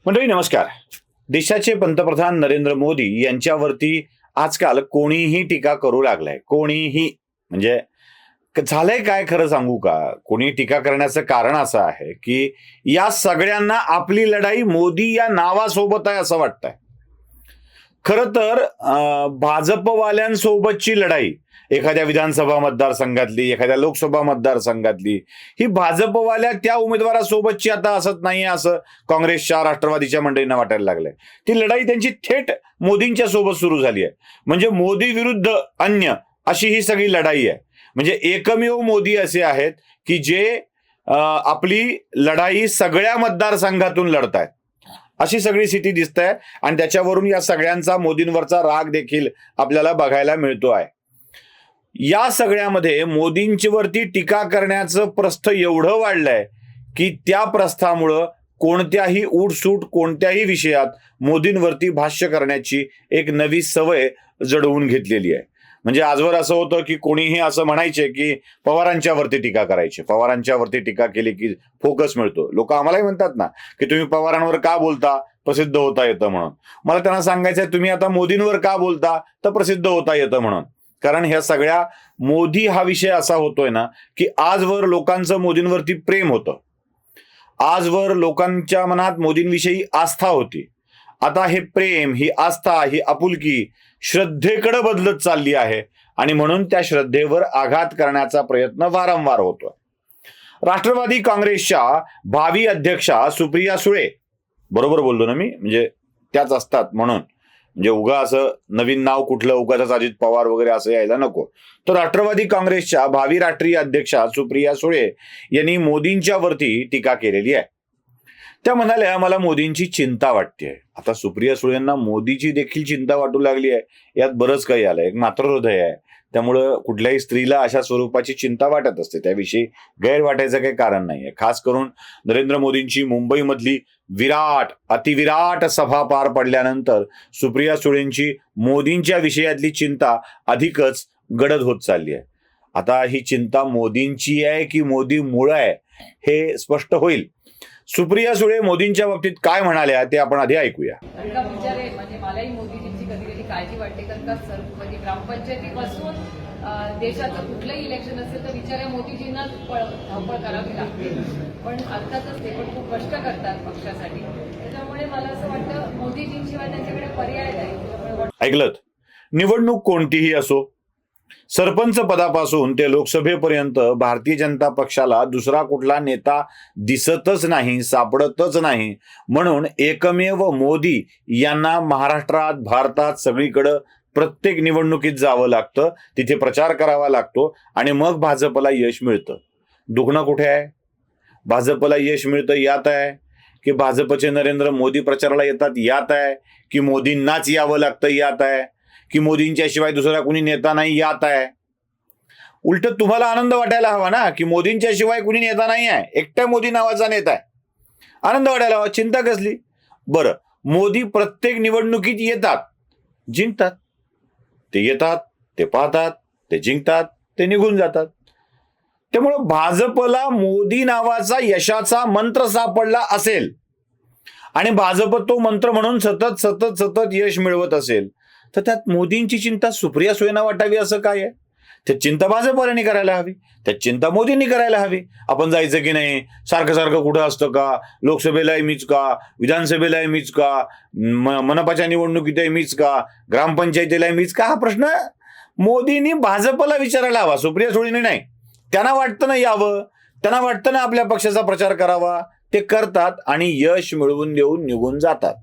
मंडळी नमस्कार. देशाचे पंतप्रधान नरेंद्र मोदी यांच्यावरती आजकाल कोणीही टीका करू लागलाय. कोणीही म्हणजे झालंय काय खरं सांगू का? कोणी टीका करण्याचं कारण असं आहे की या सगळ्यांना आपली लढाई मोदी या नावासोबत आहे असं वाटतंय. खरं तर भाजपवाल्यांसोबतची लढाई एखाद्या विधानसभा मतदारसंघातली, एखाद्या लोकसभा मतदारसंघातली, ही भाजपवाल्या त्या उमेदवारासोबतची आता असत नाहीये असं काँग्रेसच्या, राष्ट्रवादीच्या मंडळींना वाटायला लागलंय. ती लढाई त्यांची थेट मोदींच्या सोबत सुरू झाली आहे. म्हणजे मोदी विरुद्ध अन्य अशी ही सगळी लढाई आहे. म्हणजे एकमेव मोदी असे आहेत की जे आपली लढाई सगळ्या मतदारसंघातून लढतायत. अशी सगळी स्थिती दिसत आहे आणि त्याच्यावरून या सगळ्यांचा मोदींवरचा राग देखील आपल्याला बघायला मिळतो आहे. या सगळ्यामध्ये मोदींच्यावरती टीका करण्याचं प्रस्थ एवढं वाढलंय की त्या प्रस्थामुळं कोणत्याही उठसूट कोणत्याही विषयात मोदींवरती भाष्य करण्याची एक नवी सवय जडवून घेतलेली आहे. म्हणजे आजवर असं होतं की कोणीही असं म्हणायचे की पवारांच्यावरती टीका करायची, पवारांच्यावरती टीका केली की फोकस मिळतो. लोक आम्हालाही म्हणतात ना की तुम्ही पवारांवर का बोलता, प्रसिद्ध होता येतं म्हणून. मला त्यांना सांगायचंय तुम्ही आता मोदींवर का बोलता, तर प्रसिद्ध होता येतं म्हणून. कारण ह्या सगळ्या मोदी हा विषय असा होतोय ना की आजवर लोकांचं मोदींवरती प्रेम होतं, आजवर लोकांच्या मनात मोदींविषयी आस्था होती. आता हे प्रेम, ही आस्था, ही आपुलकी श्रद्धेकडे बदलत चालली आहे आणि म्हणून त्या श्रद्धेवर आघात करण्याचा प्रयत्न वारंवार होतोय. राष्ट्रवादी काँग्रेसच्या भावी अध्यक्षा सुप्रिया सुळे, बरोबर बोललो ना मी, म्हणजे त्याच असतात म्हणून, म्हणजे उगा असं नवीन नाव कुठलं उगाच अजित पवार वगैरे असं यायला नको. तर राष्ट्रवादी काँग्रेसच्या भावी राष्ट्रीय अध्यक्षा सुप्रिया सुळे यांनी मोदींच्या वरती टीका केलेली आहे. त्या म्हणाल्या मला मोदींची चिंता वाटते. आता सुप्रिया सुळेंना मोदीची देखील चिंता वाटू लागली आहे. यात बरंच काही आलंय. एक मातृहृदय आहे, त्यामुळं कुठल्याही स्त्रीला अशा स्वरूपाची चिंता वाटत असते. त्याविषयी गैर वाटायचं काही कारण नाहीये. खास करून नरेंद्र मोदींची मुंबईमधली विराट अतिविराट सभा पार पडल्यानंतर सुप्रिया सुळेंची मोदींच्या विषयातली चिंता अधिकच गडद होत चालली आहे. आता ही चिंता मोदींची आहे की मोदीमुळे आहे हे स्पष्ट होईल. सुप्रिया सुळे मोदींच्या बाबतीत काय म्हणाल्या ते आपण आधी ऐकूया. म्हणजे मलाही मोदीजींची कधी कधी काळजी वाटते, कारण का म्हणजे ग्रामपंचायतीपासून देशाचं कुठलंही इलेक्शन असेल तर विचारा मोदीजींना धावपळ करावी लागते. पण अर्थातच ते पण खूप कष्ट करतात पक्षासाठी. त्याच्यामुळे मला असं वाटतं मोदीजींशिवाय त्यांच्याकडे पर्याय नाही. ऐकलं, निवडणूक कोणतीही असो, सरपंच पदापासून ते लोकसभेपर्यंत भारतीय जनता पक्षाला दुसरा कुठला नेता दिसतच नाही, सापडतच नाही. म्हणून एकमेव मोदी यांना महाराष्ट्रात, भारतात सगळीकडं प्रत्येक निवडणुकीत जावं लागतं, तिथे प्रचार करावा लागतो आणि मग भाजपला यश मिळतं. दुखणं कुठे आहे? भाजपला यश मिळतं यात आहे की भाजपचे नरेंद्र मोदी प्रचाराला येतात यात आहे की मोदींनाच यावं लागतं यात आहे की मोदींच्या शिवाय दुसरा कुणी नेता नाही यात आहे? उलट तुम्हाला आनंद वाटायला हवा ना की मोदींच्या शिवाय कुणी नेता नाही आहे, एकट्या मोदी नावाचा नेता आहे. आनंद वाटायला हवा. चिंता कसली? बरं, मोदी प्रत्येक निवडणुकीत येतात, जिंकतात. ते येतात, ते पाहतात, ते जिंकतात, ते निघून जातात. त्यामुळं भाजपला मोदी नावाचा यशाचा मंत्र सापडला असेल आणि भाजप तो मंत्र म्हणून सतत सतत सतत यश मिळवत असेल तर त्यात मोदींची चिंता सुप्रिया सुळेंना वाटावी असं काय आहे? त्यात चिंता भाजपवाल्यांनी करायला हवी, त्यात चिंता मोदींनी करायला हवी. आपण जायचं की नाही, सारखं सारखं कुठं असतं का, लोकसभेलाही मीच का, विधानसभेलाही मीच का, मनपाच्या निवडणुकीतही मीच का, ग्रामपंचायतीलाही मीच का, हा प्रश्न मोदींनी भाजपला विचारायला हवा, सुप्रिया सुळेंनी नाही. त्यांना वाटतं ना यावं, त्यांना वाटतं ना आपल्या पक्षाचा प्रचार करावा, ते करतात आणि यश मिळवून देऊन निघून जातात.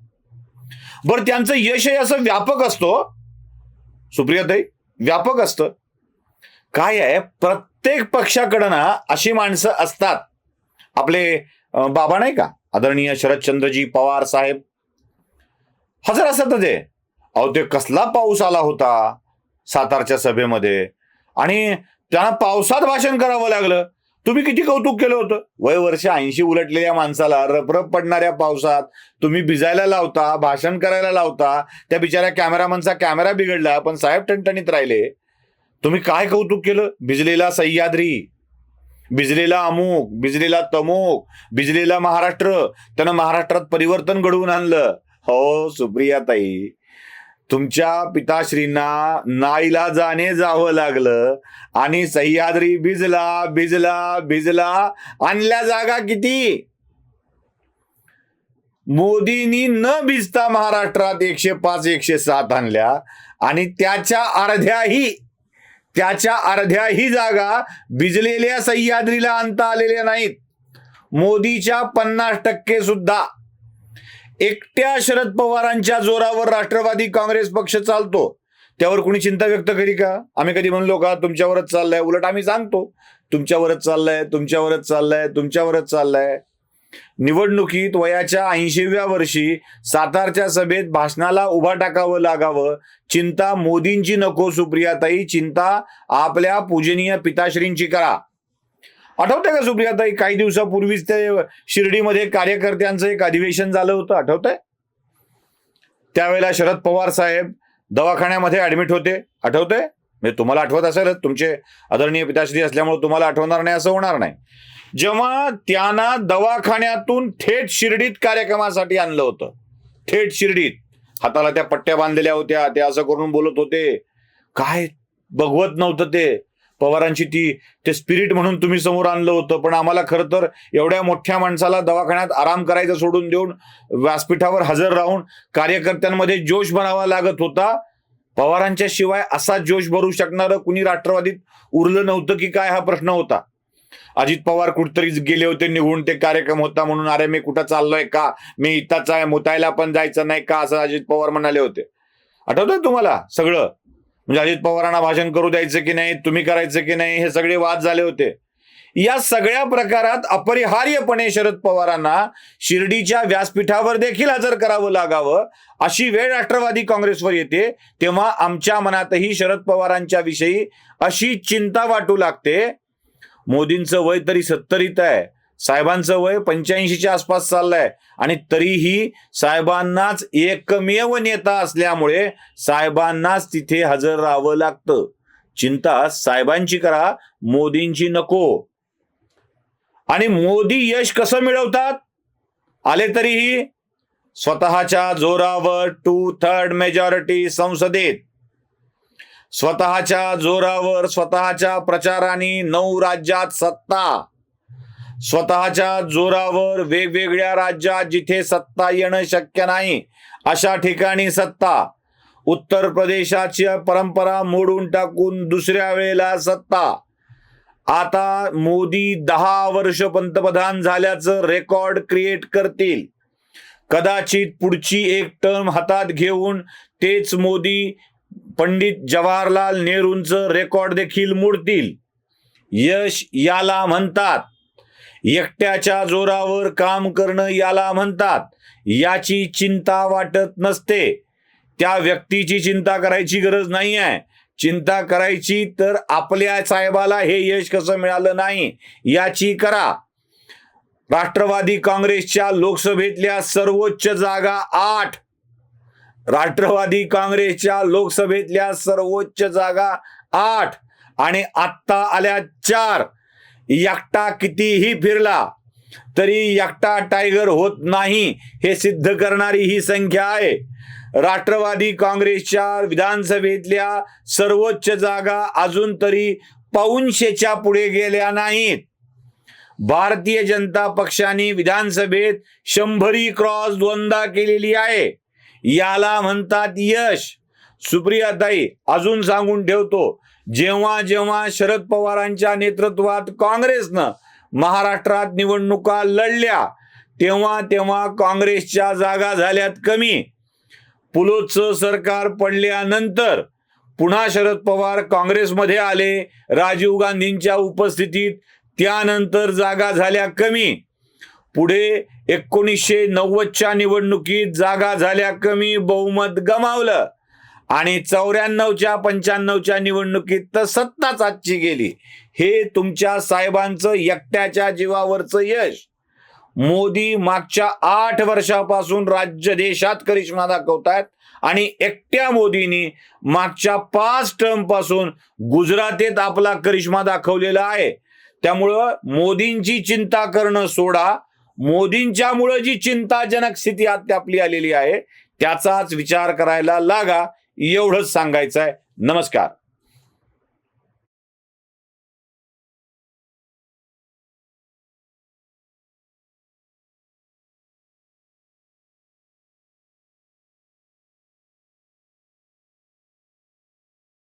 बरं, त्यांचं यशही असं व्यापक असतो सुप्रियाताई, व्यापक असतं. काय आहे, प्रत्येक पक्षाकडं ना अशी माणसं असतात. आपले बाबा नाही का, आदरणीय शरदचंद्रजी पवार साहेब, हजर असतात ते. अहो, ते कसला पाऊस आला होता सातारच्या सभेमध्ये आणि त्यांना पावसात भाषण करावं लागलं. तुम्ही किती कौतुक केलं होतं. वय वर्ष 80 उलटलेल्या माणसाला रपरप पडणाऱ्या पावसात तुम्ही भिजायला लावता, भाषण करायला लावता. त्या बिचाऱ्या कॅमेरामनचा कॅमेरा बिघडला पण साहेब टणटणीत राहिले. तुम्ही काय कौतुक केलं. भिजलेला सह्याद्री, भिजलेला अमुक, भिजलेला तमुक, भिजलेला महाराष्ट्र, त्यानं महाराष्ट्रात परिवर्तन घडवून आणलं. हो सुप्रियाताई, तुमच्या पिताश्रींना नाईलाजाने जावं लागलं आणि सह्याद्री भिजला भिजला भिजला. आणल्या जागा किती? मोदींनी न भिजता महाराष्ट्रात 105 107 आणल्या आणि त्याच्या अर्ध्याही जागा भिजलेल्या सह्याद्रीला आणता आलेल्या नाहीत. मोदीच्या 50% सुद्धा. एकट्या शरद पवारांच्या जोरावर राष्ट्रवादी काँग्रेस पक्ष चालतो. त्यावर कोणी चिंता व्यक्त करी का? आम्ही कधी म्हणलो का तुमच्यावरच चाललंय? उलट आम्ही सांगतो तुमच्यावरच चाललंय, तुमच्यावरच चाललंय, तुमच्यावरच चाललंय. निवडणुकीत वयाच्या 80व्या वर्षी सातारच्या सभेत भाषणाला उभा टाकावं लागावं, चिंता मोदींची नको सुप्रियाताई, चिंता आपल्या पूजनीय पिताश्रींची करा. आठवतंय का सुप्रियाताई, काही दिवसापूर्वीच ते शिर्डीमध्ये कार्यकर्त्यांचं एक अधिवेशन झालं होतं, आठवतंय? त्यावेळेला शरद पवार साहेब दवाखान्यामध्ये ऍडमिट होते, आठवतंय? म्हणजे तुम्हाला आठवत असेलच, तुमचे आदरणीय पिताश्री असल्यामुळे तुम्हाला आठवणार नाही असं होणार नाही. जेव्हा त्यांना दवाखान्यातून थेट शिर्डीत कार्यक्रमासाठी आणलं होतं, थेट शिर्डीत, हाताला त्या पट्ट्या बांधलेल्या होत्या, ते असं करून बोलत होते, काय बघवत नव्हतं ते पवारांची ते स्पिरिट म्हणून तुम्ही समोर आणलं होतं. पण आम्हाला खरं तर एवढ्या मोठ्या माणसाला दवाखान्यात आराम करायचं सोडून देऊन व्यासपीठावर हजर राहून कार्यकर्त्यांमध्ये जोश भरावा लागत होता. पवारांच्या शिवाय असा जोश भरू शकणारं कुणी राष्ट्रवादीत उरलं नव्हतं की काय, हा प्रश्न होता. अजित पवार कुठतरी गेले होते निघून, ते कार्यक्रम होता म्हणून, अरे मी कुठं चाललोय का, मी इथंच आहे, मुतायला पण जायचं नाही का, असं अजित पवार म्हणाले होते. आठवतंय तुम्हाला सगळं? म्हणजे अजित पवारांना भाषण करू द्यायचं की नाही, तुम्ही करायचं की नाही, हे सगळे वाद झाले होते. या सगळ्या प्रकारात अपरिहार्यपणे शरद पवारांना शिर्डीच्या व्यासपीठावर देखील हजर करावं लागावं अशी वेळ राष्ट्रवादी काँग्रेसवर येते. तेव्हा आमच्या मनातही शरद पवारांच्या विषयी अशी चिंता वाटू लागते. मोदींचं वय तरी 70 आहे, साहेबांचं वय 85च्या आसपास चाललंय, आणि तरीही साहेबांनाच एकमेव नेता असल्यामुळे साहेबांनाच तिथे हजर राहावं लागतं. चिंता साहेबांची करा, मोदींची नको. आणि मोदी यश कसं मिळवतात? आले तरीही स्वतःच्या जोरावर 2/3 मेजॉरिटी संसदेत, स्वतःच्या जोरावर, स्वतःच्या प्रचाराने 9 राज्यात सत्ता, स्वतःच्या जोरावर वेगवेगळ्या राज्यात जिथे सत्ता येणं शक्य नाही अशा ठिकाणी सत्ता, उत्तर प्रदेशाची परंपरा मोडून टाकून दुसऱ्या वेळेला सत्ता. आता मोदी 10 वर्ष पंतप्रधान झाल्याचं रेकॉर्ड क्रिएट करतील. कदाचित पुढची एक टर्म हातात घेऊन तेच मोदी पंडित जवाहरलाल नेहरूंचं रेकॉर्ड देखील मोडतील. यश याला म्हणतात. एकट्याच्या जोरावर काम करणं याला म्हणतात. याची चिंता वाटत नसते. त्या व्यक्तीची चिंता करायची गरज नाही आहे. चिंता करायची तर आपल्या साहेबाला हे यश कसं मिळालं नाही याची करा. राष्ट्रवादी काँग्रेसच्या लोकसभेतल्या सर्वोच्च जागा 8, राष्ट्रवादी काँग्रेसच्या लोकसभेतल्या सर्वोच्च जागा 8 आणि आत्ता आल्या 4. एकटा कितीही फिरला तरी एकटा टायगर होत नाही हे सिद्ध करणारी ही संख्या आहे. राष्ट्रवादी काँग्रेसच्या विधानसभेतल्या सर्वोच्च जागा अजून तरी 500च्या पुढे गेल्या नाहीत. भारतीय जनता पक्षाने विधानसभेत 100 क्रॉस 2दा केलेली आहे. याला म्हणतात यश. सुप्रियाताई, अजून सांगून ठेवतो, जेव्हा जेव्हा शरद पवारांच्या नेतृत्वात काँग्रेसनं महाराष्ट्रात निवडणुका लढल्या तेव्हा तेव्हा काँग्रेसच्या जागा झाल्यात कमी. पुलोचं सरकार पडल्यानंतर पुन्हा शरद पवार काँग्रेसमध्ये आले राजीव गांधींच्या उपस्थितीत, त्यानंतर जागा झाल्या कमी. पुढे 1990च्या निवडणुकीत जागा झाल्या कमी, बहुमत गमावलं आणि 94च्या 95च्या निवडणुकीत तर सत्ताच आजची गेली. हे तुमच्या साहेबांचं एकट्याच्या जीवावरचं यश. मोदी मागच्या 8 वर्षापासून राज्य देशात करिश्मा दाखवतायत आणि एकट्या मोदींनी मागच्या 5 टर्म पासून गुजरातेत आपला करिश्मा दाखवलेला आहे. त्यामुळं मोदींची चिंता करणं सोडा, मोदींच्यामुळे जी चिंताजनक स्थिती आता आपली आलेली आहे त्याचाच विचार करायला लागा, एवढंच सांगायचं आहे. नमस्कार.